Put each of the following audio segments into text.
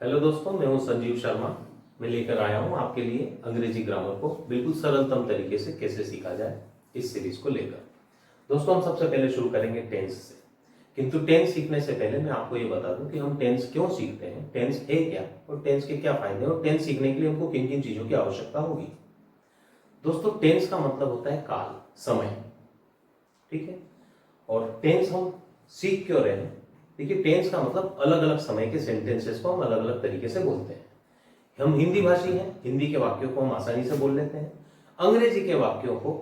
Hello दोस्तों, मैं हूं संजीव शर्मा। मैं लेकर आया हूं आपके लिए अंग्रेजी ग्रामर को बिल्कुल सरलतम तरीके से कैसे सीखा जाए इस सीरीज को लेकर। दोस्तों, हम सबसे पहले शुरू करेंगे टेंस से। किंतु टेंस सीखने से पहले मैं आपको ये बता दूं कि हम टेंस क्यों सीखते हैं, टेंस है क्या और टेंस के क्या फायदे हैं और टेंस सीखने के लिए हमको किन किन चीजों की आवश्यकता होगी। दोस्तों, टेंस का मतलब होता है काल, समय, ठीक है। और टेंस हम सीख क्यों रहे हैं? देखिए, टेंस का मतलब अलग अलग समय के सेंटेंसेस को हम अलग अलग तरीके से बोलते हैं। हम हिंदी भाषी हैं, हिंदी के वाक्यों को हम आसानी से बोल लेते हैं। अंग्रेजी के वाक्यों को,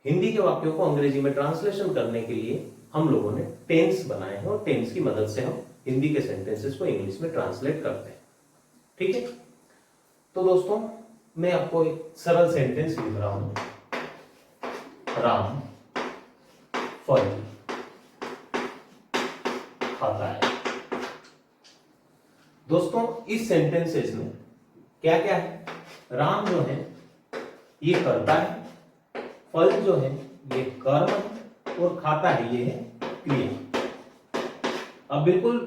हिंदी के वाक्यों को अंग्रेजी में ट्रांसलेशन करने के लिए हम लोगों ने टेंस बनाए हैं और टेंस की मदद से हम हिंदी के सेंटेंसेस को इंग्लिश में ट्रांसलेट करते हैं, ठीक है। तो दोस्तों, मैं आपको एक सरल सेंटेंस लिख रहा हूं। राम फल खाता है। दोस्तों, इस सेंटेंसेस में क्या क्या है? राम जो है ये करता है, फल जो है ये कर्म है और खाता है ये है क्रिया। अब बिल्कुल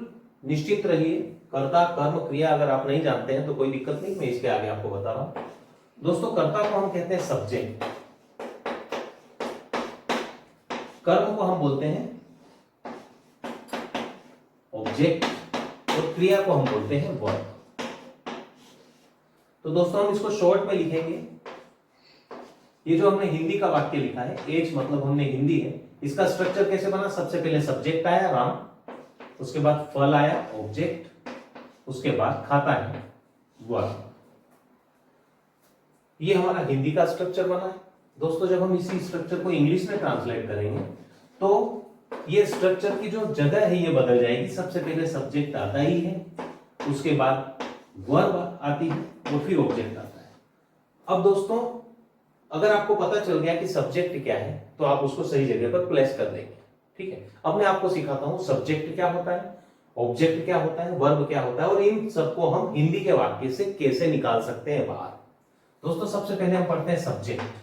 निश्चित रहिए, कर्ता कर्म क्रिया अगर आप नहीं जानते हैं तो कोई दिक्कत नहीं, मैं इसके आगे आपको बता रहा हूं। दोस्तों, कर्ता को हम कहते हैं सब्जेक्ट, कर्म को हम बोलते हैं ऑब्जेक्ट और क्रिया को हम बोलते हैं वर्ब। तो दोस्तों, हम इसको शॉर्ट में लिखेंगे। ये जो हमने हिंदी का वाक्य लिखा है, एज मतलब हमने हिंदी है, इसका स्ट्रक्चर कैसे बना? सबसे पहले सब्जेक्ट आया राम, उसके बाद फल आया ऑब्जेक्ट, उसके बाद खाता है वर्ब। ये हमारा हिंदी का स्ट्रक्चर बना है। दोस्तों, जब हम इसी स्ट्रक्चर को इंग्लिश में ट्रांसलेट करेंगे तो ये स्ट्रक्चर की जो जगह है ये बदल जाएगी। सबसे पहले सब्जेक्ट आता ही है, उसके बाद वर्ब आती है और फिर ऑब्जेक्ट आता है। अब दोस्तों, अगर आपको पता चल गया कि सब्जेक्ट क्या है तो आप उसको सही जगह पर प्लेस कर देंगे, ठीक है। अब मैं आपको सिखाता हूं सब्जेक्ट क्या होता है, ऑब्जेक्ट क्या होता है, वर्ब क्या होता है और इन सबको हम हिंदी के वाक्य से कैसे निकाल सकते हैं बाहर। दोस्तों, सबसे पहले हम पढ़ते हैं सब्जेक्ट।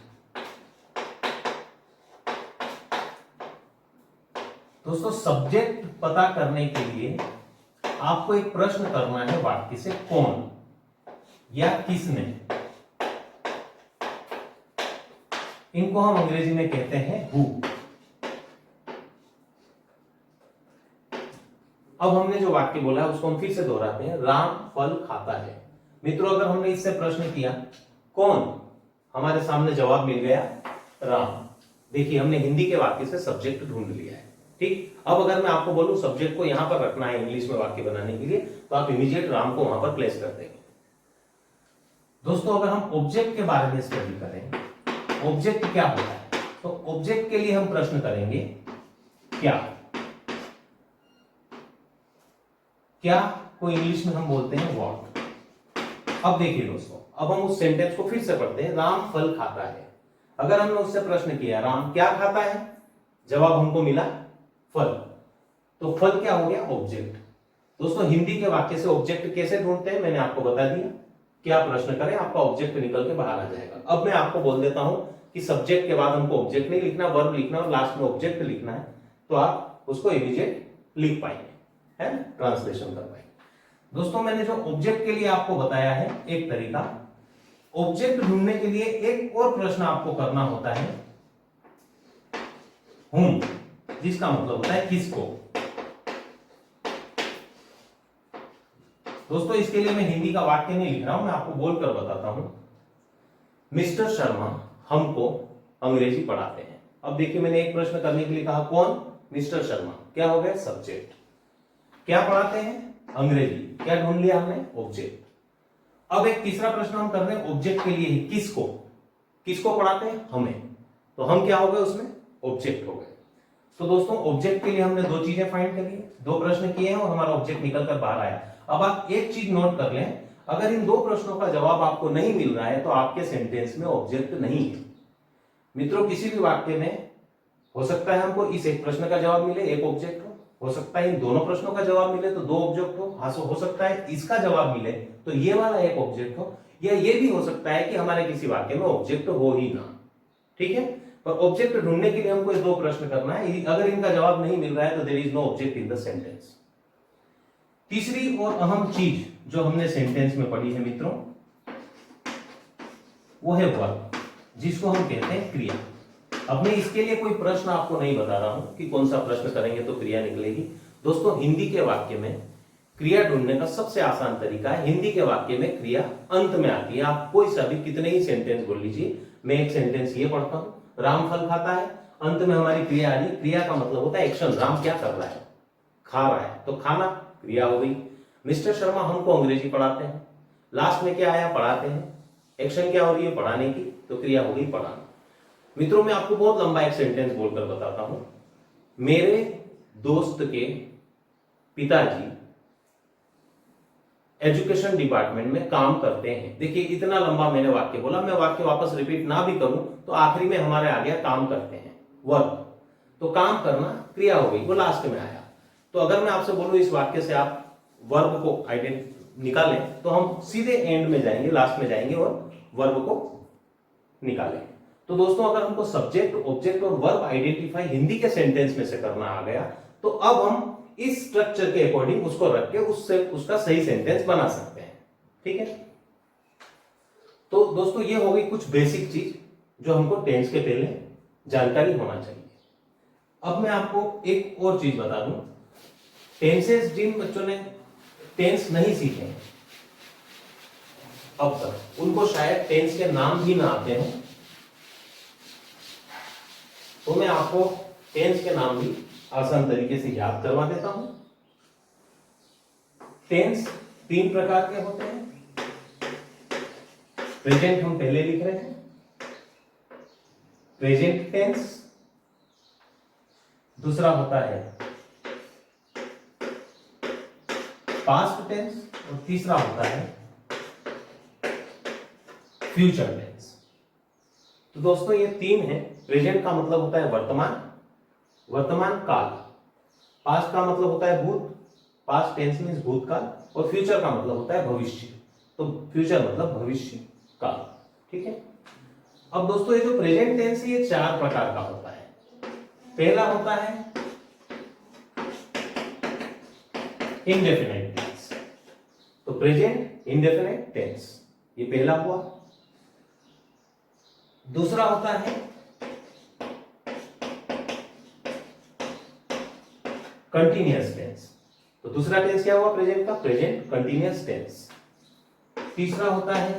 दोस्तों, सब्जेक्ट पता करने के लिए आपको एक प्रश्न करना है वाक्य से, कौन या किसने। इनको हम अंग्रेजी में कहते हैं हु। अब हमने जो वाक्य बोला है उसको हम फिर से दोहराते हैं, राम फल खाता है। मित्रों, अगर हमने इससे प्रश्न किया कौन, हमारे सामने जवाब मिल गया राम। देखिए, हमने हिंदी के वाक्य से सब्जेक्ट ढूंढ लिया है, ठीक। अब अगर मैं आपको बोलूं सब्जेक्ट को यहां पर रखना है इंग्लिश में वाक्य बनाने के लिए, तो आप इमीडिएट राम को वहां पर प्लेस कर देंगे। दोस्तों, अगर हम ऑब्जेक्ट के बारे में स्टडी करें, ऑब्जेक्ट क्या होता है, तो ऑब्जेक्ट के लिए हम प्रश्न करेंगे क्या। क्या को इंग्लिश में हम बोलते हैं व्हाट। अब देखिए दोस्तों, अब हम उस सेंटेंस को फिर से पढ़ते हैं, राम फल खाता है। अगर हमने उससे प्रश्न किया राम क्या खाता है, जवाब हमको मिला फल, तो फल क्या हो गया? ऑब्जेक्ट। दोस्तों, हिंदी के वाक्य से ऑब्जेक्ट कैसे ढूंढते हैं मैंने आपको बता दिया। क्या प्रश्न करें, आपका ऑब्जेक्ट निकल के बाहर आ जाएगा। अब मैं आपको बोल देता हूं कि सब्जेक्ट के बाद हमको ऑब्जेक्ट नहीं लिखना, वर्ब लिखना और लास्ट में ऑब्जेक्ट लिखना है, तो आप उसको इमीडिएट लिख पाएंगे, है ना, ट्रांसलेशन कर पाएंगे। दोस्तों, मैंने जो ऑब्जेक्ट के लिए आपको बताया है एक तरीका, ऑब्जेक्ट ढूंढने के लिए एक और प्रश्न आपको करना होता है whom, जिसका मतलब होता है किसको। दोस्तों, इसके लिए मैं हिंदी का वाक्य नहीं लिख रहा हूं, मैं आपको बोलकर बताता हूं। मिस्टर शर्मा हमको अंग्रेजी पढ़ाते हैं। अब देखिए, मैंने एक प्रश्न करने के लिए कहा कौन, मिस्टर शर्मा, क्या हो गया? सब्जेक्ट। क्या पढ़ाते हैं? अंग्रेजी। क्या ढूंढ लिया हमने? ऑब्जेक्ट। अब एक तीसरा प्रश्न हम कर रहे हैं ऑब्जेक्ट के लिए, किसको, किसको पढ़ाते हैं? हमें। तो हम क्या हो गए उसमें? ऑब्जेक्ट हो गए। तो दोस्तों, ऑब्जेक्ट के लिए हमने दो चीजें फाइंड करी, दो प्रश्न किए हैं और हमारा ऑब्जेक्ट निकल कर बाहर आया। अब आप एक चीज नोट कर लें, अगर इन दो प्रश्नों का जवाब आपको नहीं मिल रहा है तो आपके सेंटेंस में ऑब्जेक्ट नहीं है। मित्रों, किसी भी वाक्य में हो सकता है हमको इस एक प्रश्न का जवाब मिले, एक ऑब्जेक्ट हो सकता है इन दोनों प्रश्नों का जवाब मिले तो दो ऑब्जेक्ट हो सकता है इसका जवाब मिले तो ये वाला एक ऑब्जेक्ट हो, या ये भी हो सकता है कि हमारे किसी वाक्य में ऑब्जेक्ट हो ही ना, ठीक है। पर ऑब्जेक्ट ढूंढने के लिए हमको दो प्रश्न करना है, अगर इनका जवाब नहीं मिल रहा है तो there is no object in the sentence. तीसरी और अहम चीज जो हमने सेंटेंस में पढ़ी है मित्रों, वो है वर्ब, जिसको हम कहते हैं क्रिया। अब मैं इसके लिए कोई प्रश्न आपको नहीं बता रहा हूं कि कौन सा प्रश्न करेंगे तो क्रिया निकलेगी। दोस्तों हिंदी के वाक्य में क्रिया ढूंढने का सबसे आसान तरीका है, हिंदी के वाक्य में क्रिया अंत में आती है। आप कोई सा भी कितने ही सेंटेंस बोल लीजिए, मैं एक सेंटेंस ये पढ़ता हूं, राम फल खाता है, अंत में हमारी क्रिया आ रही। क्रिया का मतलब होता है एक्शन, राम क्या कर रहा है, खा रहा है, तो खाना क्रिया हो गई। मिस्टर शर्मा हमको अंग्रेजी पढ़ाते हैं, लास्ट में क्या आया, पढ़ाते हैं, एक्शन क्या हो रही है, पढ़ाने की, तो क्रिया हो गई पढ़ाना। मित्रों मैं आपको बहुत लंबा एक सेंटेंस बोलकर बताता हूं। मेरे दोस्त के पिताजी एजुकेशन डिपार्टमेंट में काम करते हैं। देखिए इतना लंबा मैंने वाक्य बोला, मैं वाक्य वापस रिपीट ना भी करूं तो आखिरी में हमारे आ गया काम करते हैं, वर्ब। तो काम करना क्रिया हो गई, वो लास्ट में आया। तो अगर मैं आपसे बोलूं इस वाक्य से आप वर्ब को निकालें, तो हम सीधे एंड में जाएंगे, लास्ट में जाएंगे और वर्ब को निकालेंगे। तो दोस्तों अगर हमको सब्जेक्ट, ऑब्जेक्ट और वर्ब आइडेंटिफाई हिंदी के सेंटेंस में से करना आ गया, तो अब हम इस स्ट्रक्चर के अकॉर्डिंग उसको रख के उससे उसका सही सेंटेंस बना सकते हैं। ठीक है, तो दोस्तों ये हो गई कुछ बेसिक चीज जो हमको टेंस के पहले जानकारी होना चाहिए। अब मैं आपको एक और चीज बता दूं, टेंसेस जिन बच्चों ने टेंस नहीं सीखे हैं अब तक, उनको शायद टेंस के नाम भी ना आते हैं, तो मैं आपको टेंस के नाम भी आसान तरीके से याद करवा देता हूं। टेंस 3 प्रकार के होते हैं। प्रेजेंट हम पहले लिख रहे हैं, प्रेजेंट टेंस। दूसरा होता है पास्ट टेंस, और तीसरा होता है फ्यूचर टेंस। तो दोस्तों ये 3 है। प्रेजेंट का मतलब होता है वर्तमान, वर्तमान काल। पास्ट का मतलब होता है भूत, पास्ट टेंस मींस भूतकाल। और फ्यूचर का मतलब होता है भविष्य, तो फ्यूचर मतलब भविष्य काल। ठीक है, अब दोस्तों ये जो प्रेजेंट टेंस है ये 4 प्रकार का होता है। पहला होता है इंडेफिनिट टेंस, तो प्रेजेंट इंडेफिनिट टेंस, ये पहला हुआ। दूसरा होता है कंटिन्यूअस टेंस, तो दूसरा टेंस क्या हुआ प्रेजेंट का, प्रेजेंट कंटिन्यूअस टेंस। तीसरा होता है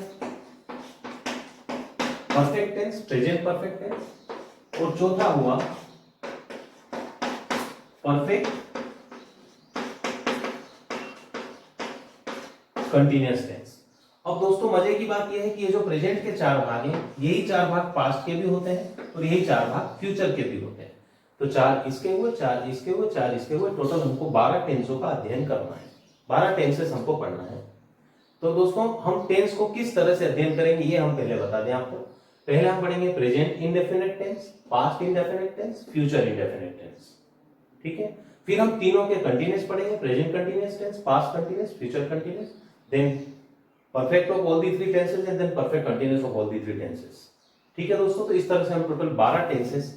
perfect tense, present perfect tense. और चौथा हुआ परफेक्ट कंटिन्यूअस टेंस। अब दोस्तों मजे की बात यह है कि ये जो प्रेजेंट के 4 भाग हैं, यही 4 भाग पास्ट के भी होते हैं और यही 4 भाग फ्यूचर के भी होते हैं। तो 4 इसके हुए, 4 इसके हुए, 4 इसके हुए, टोटल हमको 12 टेंसों का अध्ययन करना है, 12 टेंसेस हमको पढ़ना है। तो दोस्तों हम टेंस को किस तरह से अध्ययन करेंगे ये हम पहले बता दें आपको। पहले हम पढ़ेंगे present indefinite tense, past indefinite tense, future indefinite tense. ठीक है, फिर हम तीनों के कंटिन्यूअस पढ़ेंगे, present continuous tense, past continuous, future continuous, then perfect of all the 3 tenses and then perfect continuous of all the 3 tenses. ठीक है दोस्तों, तो इस तरह से हम टोटल 12 टेंसेस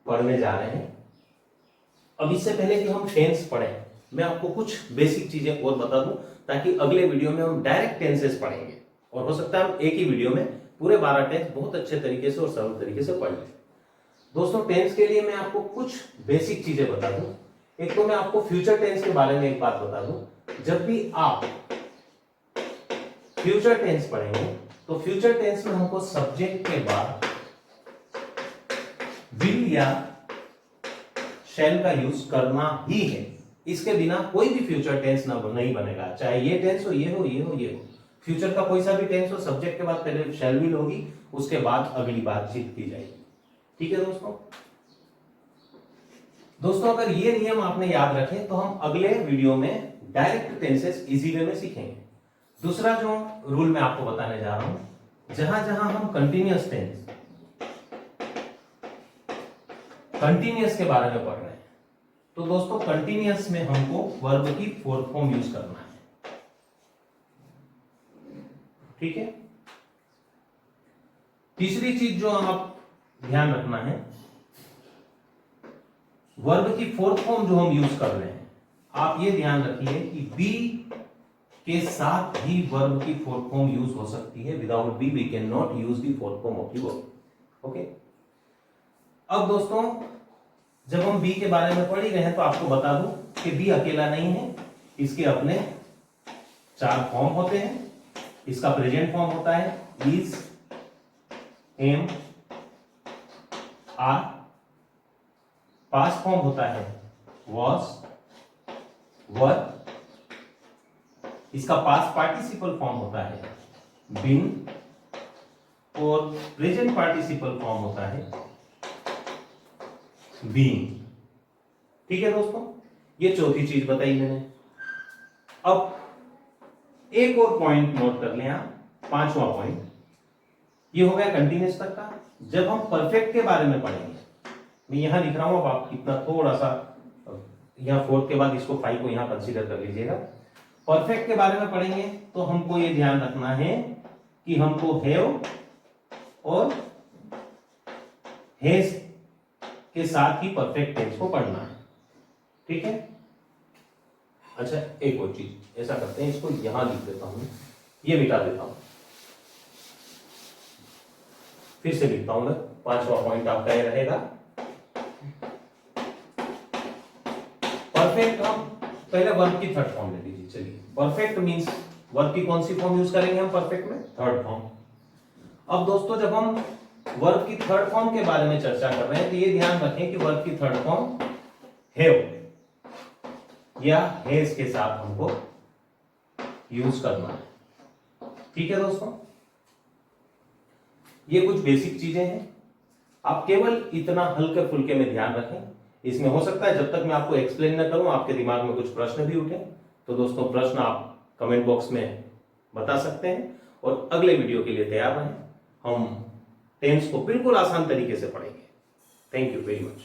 पढ़ने जा रहे हैं। अब इससे पहले कि हम टेंस पढ़ें, मैं आपको कुछ बेसिक चीजें और बता दूं, ताकि अगले वीडियो में हम डायरेक्ट टेंसेस पढ़ेंगे और हो सकता है हम एक ही वीडियो में पूरे 12 टेंस बहुत अच्छे तरीके से और सरल तरीके से पढ़ लें। दोस्तों टेंस के लिए मैं आपको कुछ बेसिक चीजें बता दूं। एक तो मैं आपको फ्यूचर टेंस के बारे में एक बात बता दूं, जब भी आप फ्यूचर टेंस पढ़ेंगे तो फ्यूचर टेंस में हमको सब्जेक्ट के बाद विल या शैल का यूज करना ही है। इसके बिना कोई भी फ्यूचर टेंस नहीं बनेगा, चाहे ये टेंस हो, ये हो, ये हो, ये हो। फ्यूचर का कोई सा भी टेंस हो, सब्जेक्ट के बाद पहले शैल विल होगी, उसके बाद अगली बातचीत की जाएगी। ठीक है दोस्तों अगर ये नियम आपने याद रखे तो हम अगले वीडियो में डायरेक्ट टेंसेस इजी वे में सीखेंगे। दूसरा जो रूल मैं आपको बताने जा रहा हूं, जहां जहां हम कंटिन्यूअस टेंस, कंटिन्यूअस के बारे में पढ़ रहे हैं, तो दोस्तों कंटिन्यूअस में हमको वर्ब की 4th फॉर्म यूज करना है। ठीक है, तीसरी चीज जो आप ध्यान रखना है, वर्ब की 4th फॉर्म जो हम यूज कर रहे हैं, आप ये ध्यान रखिए कि बी के साथ ही वर्ब की फोर्थ फॉर्म यूज हो सकती है। Without be we can not use the fourth form of the verb. Okay, अब दोस्तों जब हम बी के बारे में पढ़ ही रहे हैं तो आपको बता दूं कि बी अकेला नहीं है, इसके अपने 4 फॉर्म होते हैं। इसका प्रेजेंट फॉर्म होता है is, am, are. Past form होता है वॉज, वर। इसका पास्ट पार्टिसिपल फॉर्म होता है बीन, और प्रेजेंट पार्टिसिपल फॉर्म होता है बीइंग। ठीक है दोस्तों, ये चौथी चीज बताई मैंने। अब एक और पॉइंट नोट कर लें आप, 5वां पॉइंट। ये हो गया कंटिन्यूस तक का। जब हम परफेक्ट के बारे में पढ़ेंगे, मैं यहां लिख रहा हूं, अब आप इतना थोड़ा सा यहां 4 के बाद इसको 5 को यहां कंसीडर कर लीजिएगा। परफेक्ट के बारे में पढ़ेंगे तो हमको ये ध्यान रखना है कि हमको हैव और हैज के साथ ही परफेक्ट टेंस को पढ़ना है। ठीक है, अच्छा एक और चीज ऐसा करते हैं, इसको यहां लिख देता हूं, ये मिटा देता हूं, फिर से लिखता हूं मैं। 5वां पॉइंट आपका ये रहेगा। परफेक्ट हम पहले वर्ब की थर्ड फॉर्म ले लीजिए। चलिए, परफेक्ट मींस वर्ब की कौन सी फॉर्म यूज करेंगे हम परफेक्ट में? Third form. अब दोस्तों जब हम वर्ब की थर्ड फॉर्म के बारे में चर्चा कर रहे हैं तो ये ध्यान रखें कि वर्ब की थर्ड फॉर्म हैव या हैज के साथ हमको यूज करना है। ठीक है दोस्तों, ये कुछ बेसिक चीजें हैं, आप केवल इतना हल्के फुल्के में ध्यान रखें। इसमें हो सकता है जब तक मैं आपको एक्सप्लेन न करूं आपके दिमाग में कुछ प्रश्न भी उठे, तो दोस्तों प्रश्न आप कमेंट बॉक्स में बता सकते हैं, और अगले वीडियो के लिए तैयार रहें। हम टेंस को बिल्कुल आसान तरीके से पढ़ेंगे। Thank you very much.